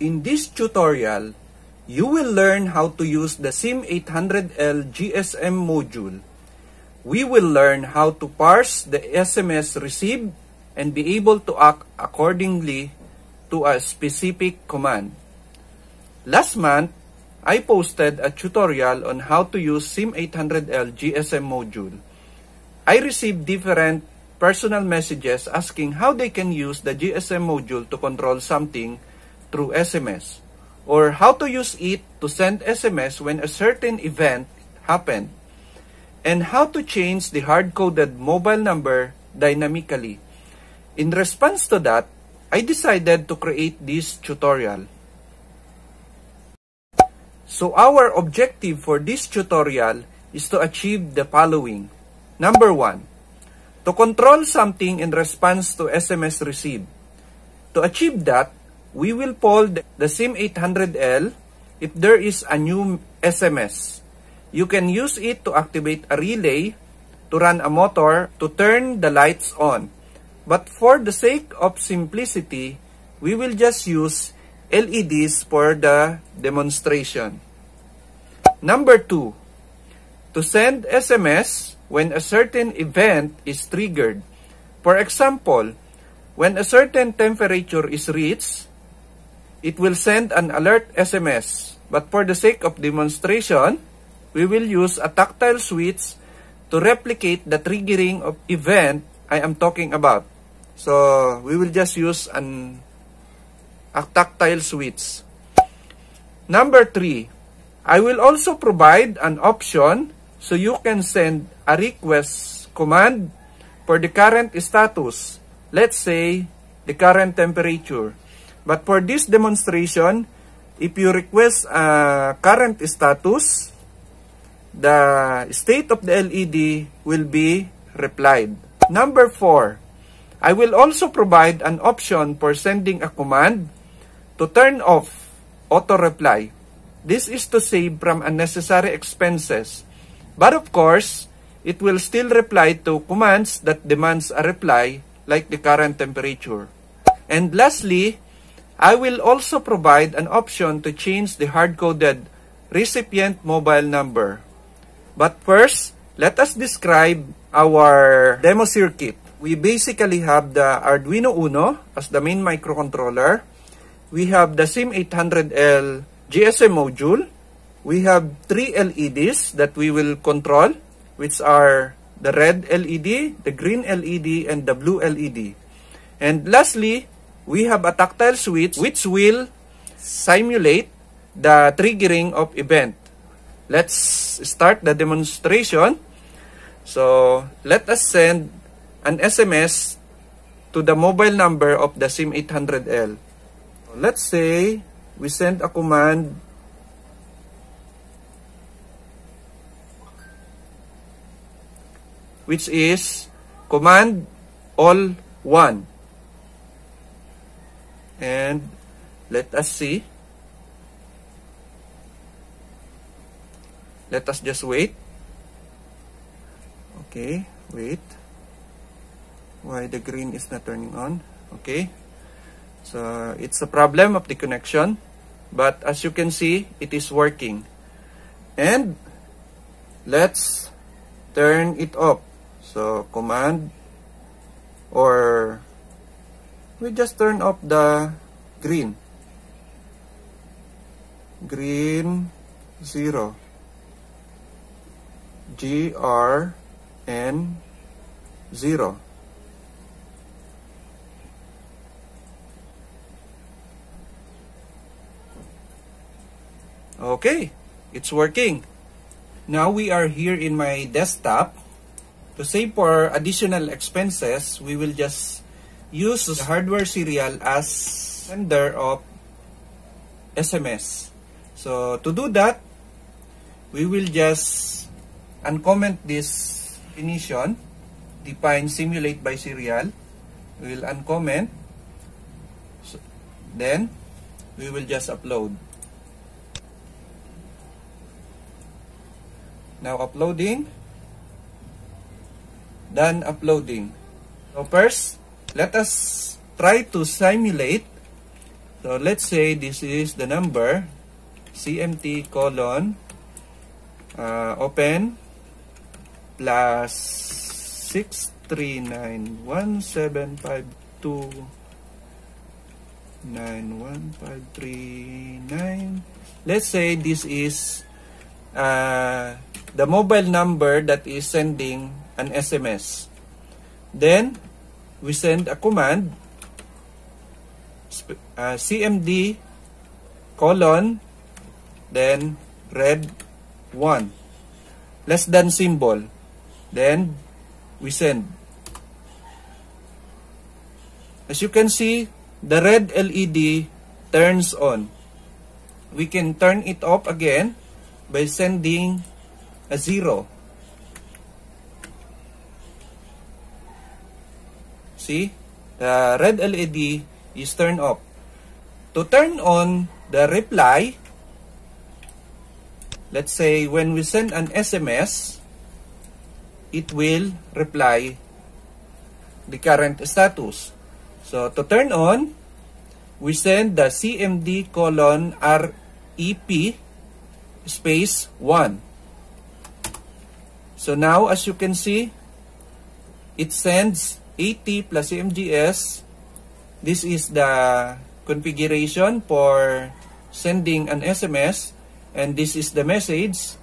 In this tutorial, you will learn how to use the SIM800L GSM module. We will learn how to parse the SMS received and be able to act accordingly to a specific command. Last month, I posted a tutorial on how to use SIM800L GSM module. I received different personal messages asking how they can use the GSM module to control something through SMS, or how to use it to send SMS when a certain event happened, and how to change the hard-coded mobile number dynamically. In response to that, I decided to create this tutorial. So our objective for this tutorial is to achieve the following. Number 1, to control something in response to SMS received. To achieve that, we will poll the SIM800L if there is a new SMS. You can use it to activate a relay, to run a motor, to turn the lights on. But for the sake of simplicity, we will just use LEDs for the demonstration. Number 2, to send SMS when a certain event is triggered. For example, when a certain temperature is reached, it will send an alert SMS. But for the sake of demonstration, we will use a tactile switch to replicate the triggering of event I am talking about. So we will just use a tactile switch. Number 3, I will also provide an option so you can send a request command for the current status. Let's say the current temperature. But for this demonstration, if you request a current status, the state of the LED will be replied. Number 4, I will also provide an option for sending a command to turn off auto-reply. This is to save from unnecessary expenses. But of course, it will still reply to commands that demands a reply, like the current temperature. And lastly, I will also provide an option to change the hard-coded recipient mobile number. But first, let us describe our demo circuit. We basically have the Arduino Uno as the main microcontroller. We have the SIM800L GSM module. We have 3 LEDs that we will control, which are the red LED, the green LED, and the blue LED. And lastly, we have a tactile switch which will simulate the triggering of event. Let's start the demonstration. So let us send an SMS to the mobile number of the SIM800L. Let's say we send a command which is command all 1. And let us see. Let us just wait. Okay, wait. Why the green is not turning on? Okay. So it's a problem of the connection. But as you can see, it is working. And let's turn it off. So command, or we just turn off the green. Green 0. GRN 0. Okay, it's working. Now we are here in my desktop. To save for additional expenses, we will just use the hardware serial as sender of SMS. So to do that, we will just uncomment this definition, define simulate by serial. We will uncomment. So, then we will just upload. Now uploading. Done uploading. So first, let us try to simulate So let's say this is the number CMT colon open plus 6391752915339. Let's say this is the mobile number that is sending an SMS. Then we send a command CMD colon then red 1 less than symbol, then we send. As you can see, the red LED turns on. We can turn it off again by sending a 0. See, the red LED is turned off. To turn on the reply, let's say when we send an SMS, it will reply the current status. So to turn on, we send the CMD colon REP space 1. So now, as you can see, it sends 80 plus CMGS. This is the configuration for sending an SMS, and this is the message,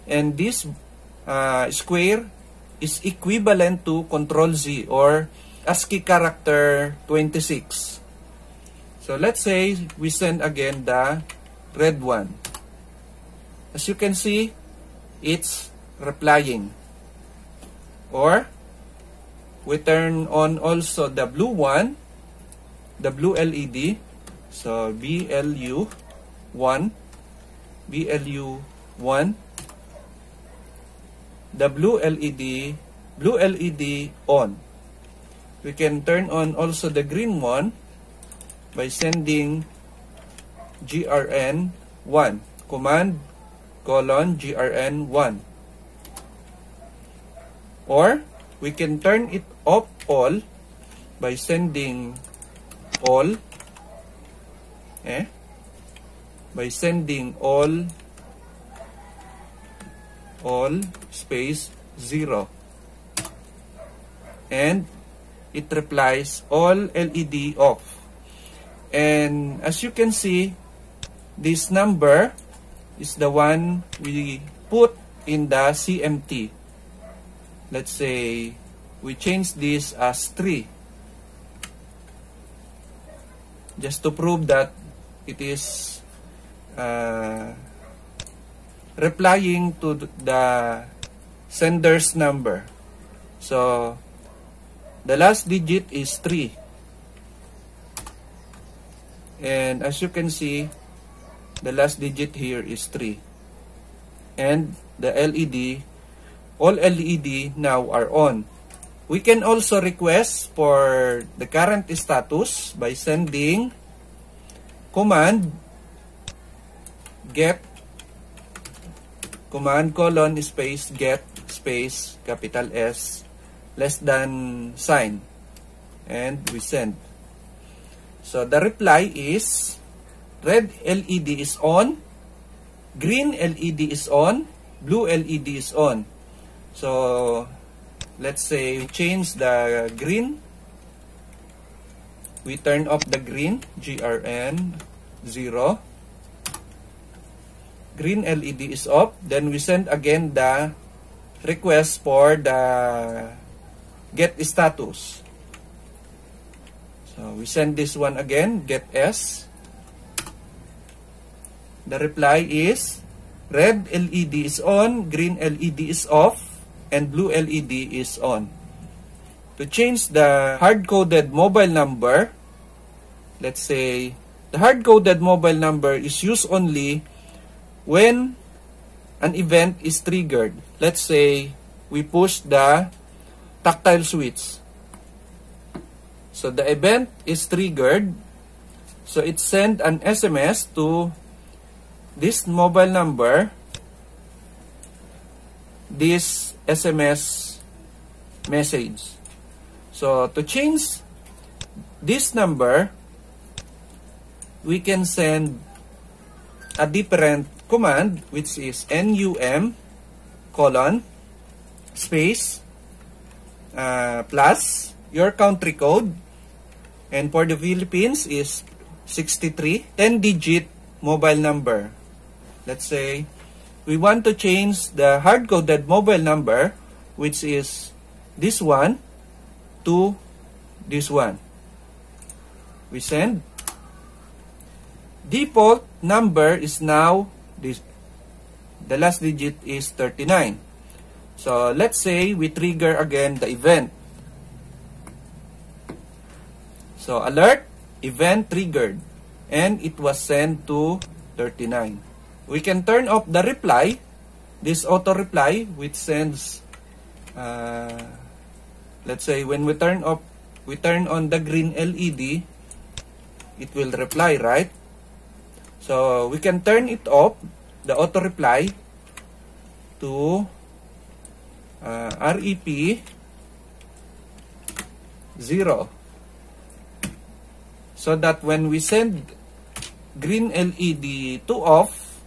and this square is equivalent to Control Z or ASCII character 26. So let's say we send again the red one. As you can see, it's replying. Or we turn on also the blue one, the blue LED. So BLU1, the blue LED on. We can turn on also the green one by sending GRN1, command colon GRN1. Or we can turn it off all by sending all, by sending all space 0, and it replies all LED off. And as you can see, this number is the one we put in the CMT. Let's say we change this as 3, just to prove that it is replying to the sender's number. So the last digit is 3, and as you can see, the last digit here is 3, and the LED, all LED now are on. We can also request for the current status by sending command get, command colon space get space capital S less than sign, and we send. So the reply is red LED is on, green LED is on, blue LED is on. So let's say we change the green, we turn off the green, GRN 0, green LED is off, then we send again the request for the get status. So we send this one again, get S. The reply is red LED is on, green LED is off, and blue LED is on. To change the hard-coded mobile number, let's say the hard-coded mobile number is used only when an event is triggered. Let's say we push the tactile switch. So the event is triggered, so it sends an SMS to this mobile number, this SMS message. So to change this number, we can send a different command, which is NUM colon space plus your country code, and for the Philippines is 63, 10-digit mobile number. Let's say we want to change the hard-coded mobile number, which is this one, to this one. We send. Default number is now this. The last digit is 39. So let's say we trigger again the event. So alert, event triggered, and it was sent to 39. We can turn off the reply, this auto reply, which sends, let's say when we turn on the green LED, it will reply, right? So we can turn it off, the auto reply, to REP 0, so that when we send green LED to off,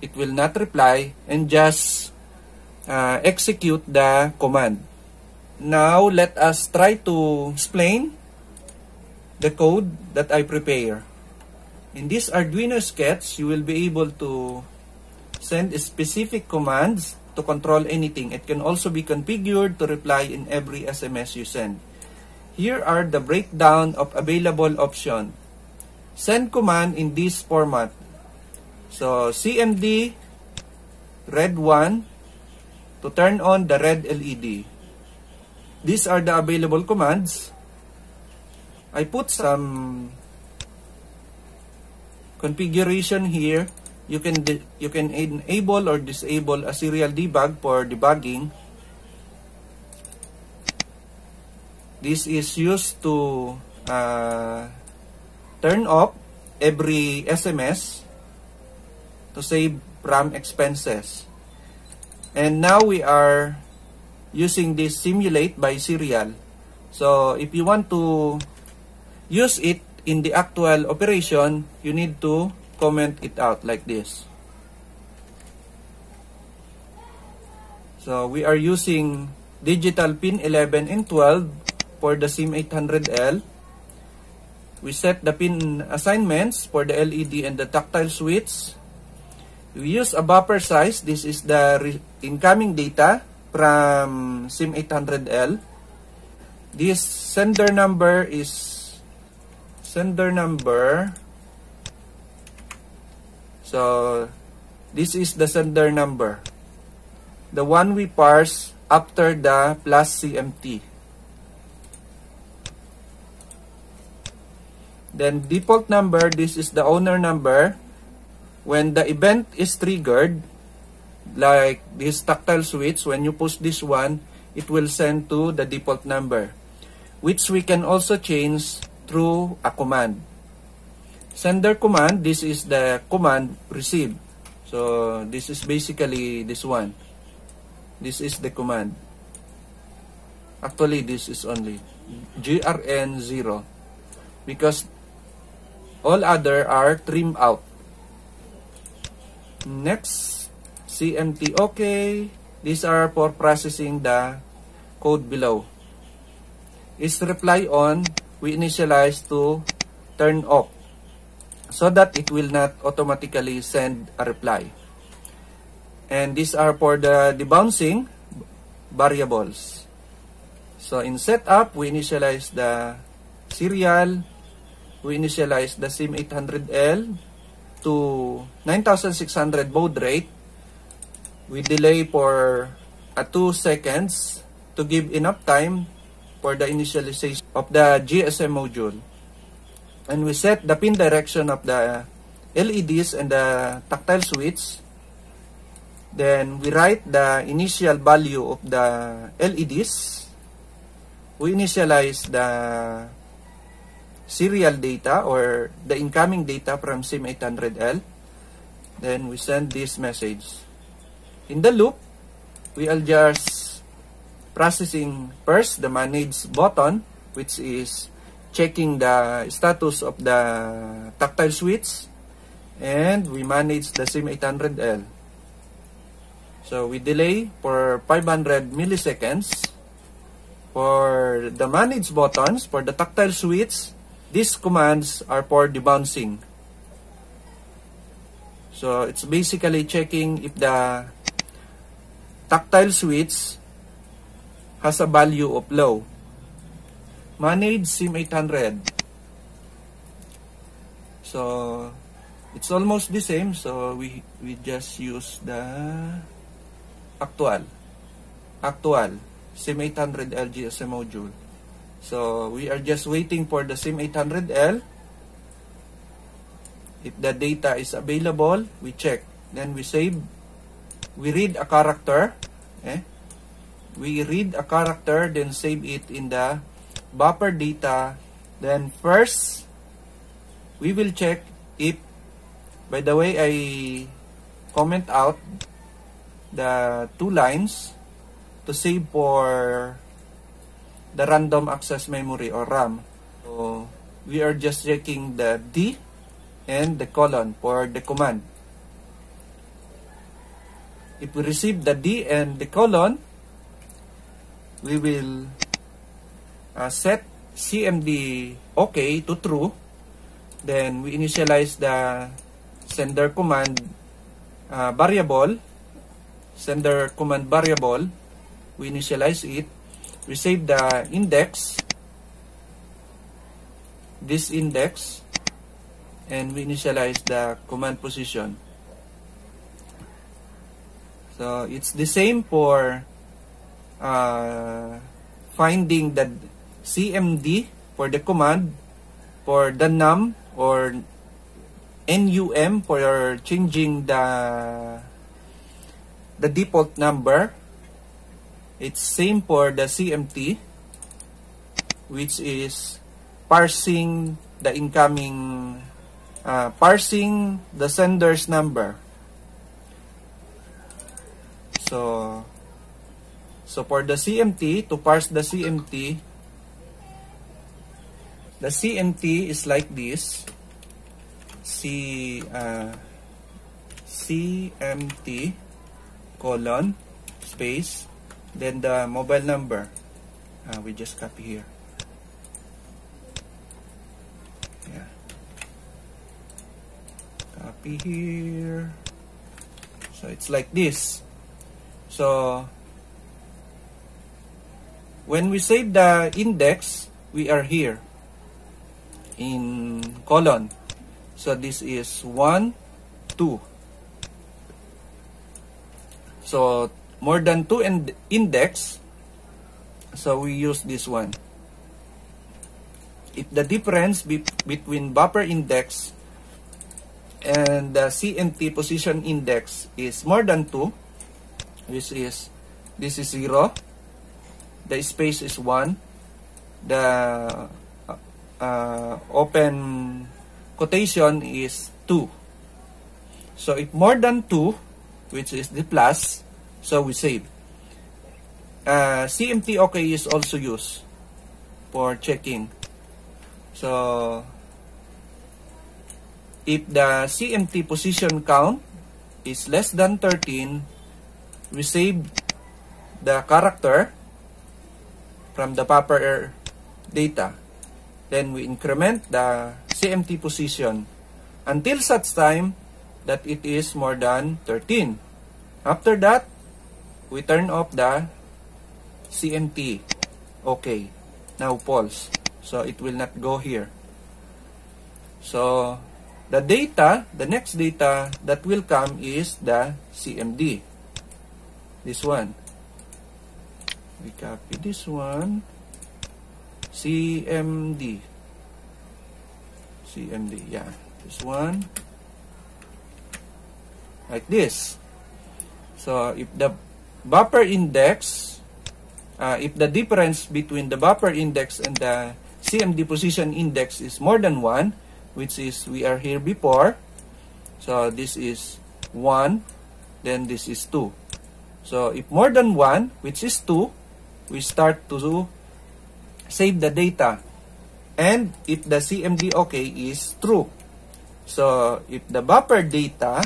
it will not reply and just execute the command. Now let us try to explain the code that I prepare. In this Arduino sketch, you will be able to send specific commands to control anything. It can also be configured to reply in every SMS you send. Here are the breakdown of available options. Send command in this format. So CMD red 1 to turn on the red LED. These are the available commands. I put some configuration here. You can enable or disable a serial debug for debugging. This is used to turn off every SMS to save RAM expenses. And now we are using this simulate by serial. So if you want to use it in the actual operation, you need to comment it out like this. So we are using digital pin 11 and 12 for the SIM800L. We set the pin assignments for the LED and the tactile switch. We use a buffer size. This is the incoming data from SIM800L. This sender number is so this is the sender number, the one we parse after the plus CMT. Then default number, this is the owner number. When the event is triggered, like this tactile switch, when you push this one, it will send to the default number, which we can also change through a command. Sender command, this is the command received. So this is basically this one. This is the command. Actually, this is only GRN 0 because all other are trimmed out. Next, CMT OK. These are for processing the code below. Is reply on, we initialize to turn off so that it will not automatically send a reply. And these are for the debouncing variables. So in setup, we initialize the serial, we initialize the SIM800L to 9600 baud rate. We delay for 2 seconds to give enough time for the initialization of the GSM module. And we set the pin direction of the LEDs and the tactile switch. Then we write the initial value of the LEDs. We initialize the serial data or the incoming data from SIM800L. Then we send this message. In the loop, we are just processing first the manage button, which is checking the status of the tactile switch, and we manage the SIM800L. So we delay for 500 milliseconds. For the manage buttons, for the tactile switch, these commands are for debouncing. So it's basically checking if the tactile switch has a value of low. Manage SIM800. So it's almost the same. So we just use the actual SIM800L GSM module. So we are just waiting for the SIM800L. If the data is available, we check. Then we save. We read a character. We read a character, then save it in the buffer data. Then first, we will check if, by the way, I comment out the 2 lines to save for the random access memory or RAM. So we are just checking the D and the colon for the command. If we receive the D and the colon, we will set CMD OK to true. Then we initialize the sender command variable. Sender command variable. We initialize it. We save the index. This index. And we initialize the command position. So it's the same for finding the CMD for the command, for the num or NUM for changing the default number. It's same for the CMT, which is parsing the incoming, parsing the sender's number. So for the CMT, to parse the CMT is like this. CMT colon space, then the mobile number. We just copy here. Yeah. Copy here. So it's like this. So when we save the index, we are here in colon. So this is 1, 2. So more than 2 index, so we use this one. If the difference between buffer index and the CMT position index is more than 2, this is 0, the space is 1, the open quotation is 2. So if more than 2, which is the plus, so we save. CMT OK is also used for checking. So if the CMT position count is less than 13, we save the character from the buffer data. Then we increment the CMT position until such time that it is more than 13. After that, we turn off the CMT. Okay. Now false. So it will not go here. So the data, the next data that will come is the CMD. This one. We copy this one. CMD. Yeah. This one. Like this. So if the buffer index, if the difference between the buffer index and the CMD position index is more than 1, which is we are here before, so this is 1, then this is 2. So if more than 1, which is 2, we start to save the data and if the CMD OK is true. So, if the buffer data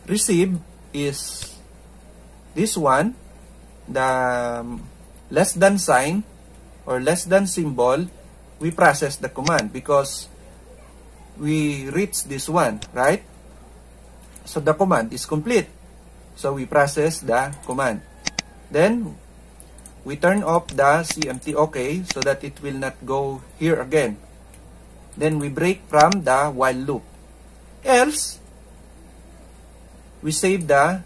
received is this one, the less than sign or less than symbol, we process the command because we reach this one, right? So, the command is complete. So, we process the command. Then, we turn off the CMD OK so that it will not go here again. Then, we break from the while loop. Else, we save the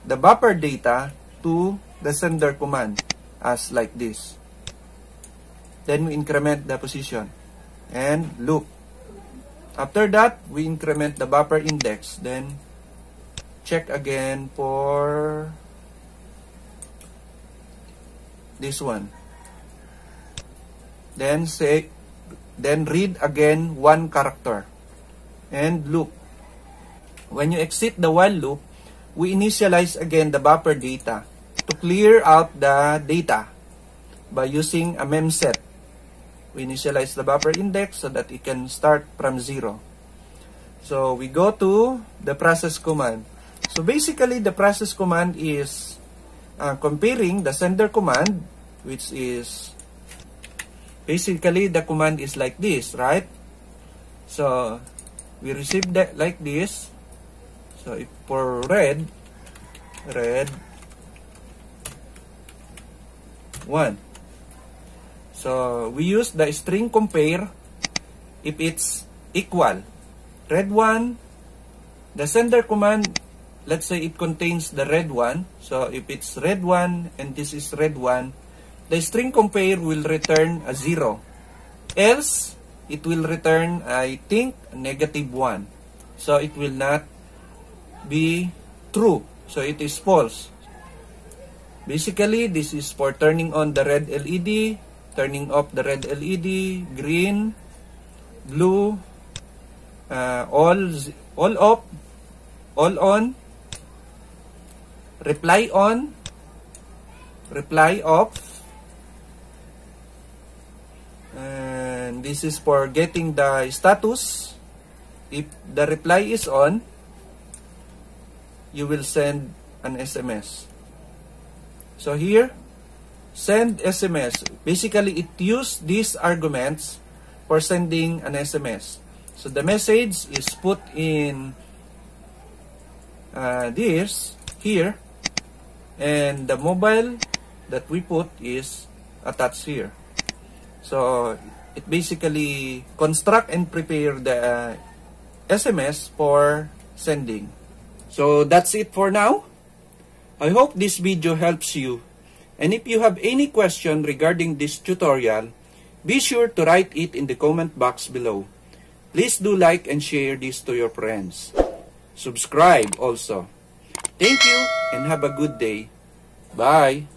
buffer data to the sender command as like this. Then, we increment the position and loop. After that, we increment the buffer index. Then, check again for this one. Then read again one character and loop. When you exit the while loop, we initialize again the buffer data to clear out the data by using a memset. We initialize the buffer index so that it can start from 0. So we go to the process command. So basically, the process command is comparing the sender command, which is basically the command is like this, right? So we receive that like this. So if for red 1. So we use the string compare if it's equal. Red 1, the sender command, let's say it contains the red 1. So if it's red 1 and this is red 1, the string compare will return a 0. Else, it will return, I think, -1. So it will not be true. So it is false. Basically, this is for turning on the red LED, turning off the red LED, green, blue, all off, all on, reply on, reply off, and this is for getting the status. If the reply is on, you will send an SMS. So here, send SMS. Basically, it uses these arguments for sending an SMS. So the message is put in this here, and the mobile that we put is attached here. So it basically construct and prepare the SMS for sending. So that's it for now. I hope this video helps you. And if you have any question regarding this tutorial, be sure to write it in the comment box below. Please do like and share this to your friends. Subscribe also. Thank you and have a good day. Bye.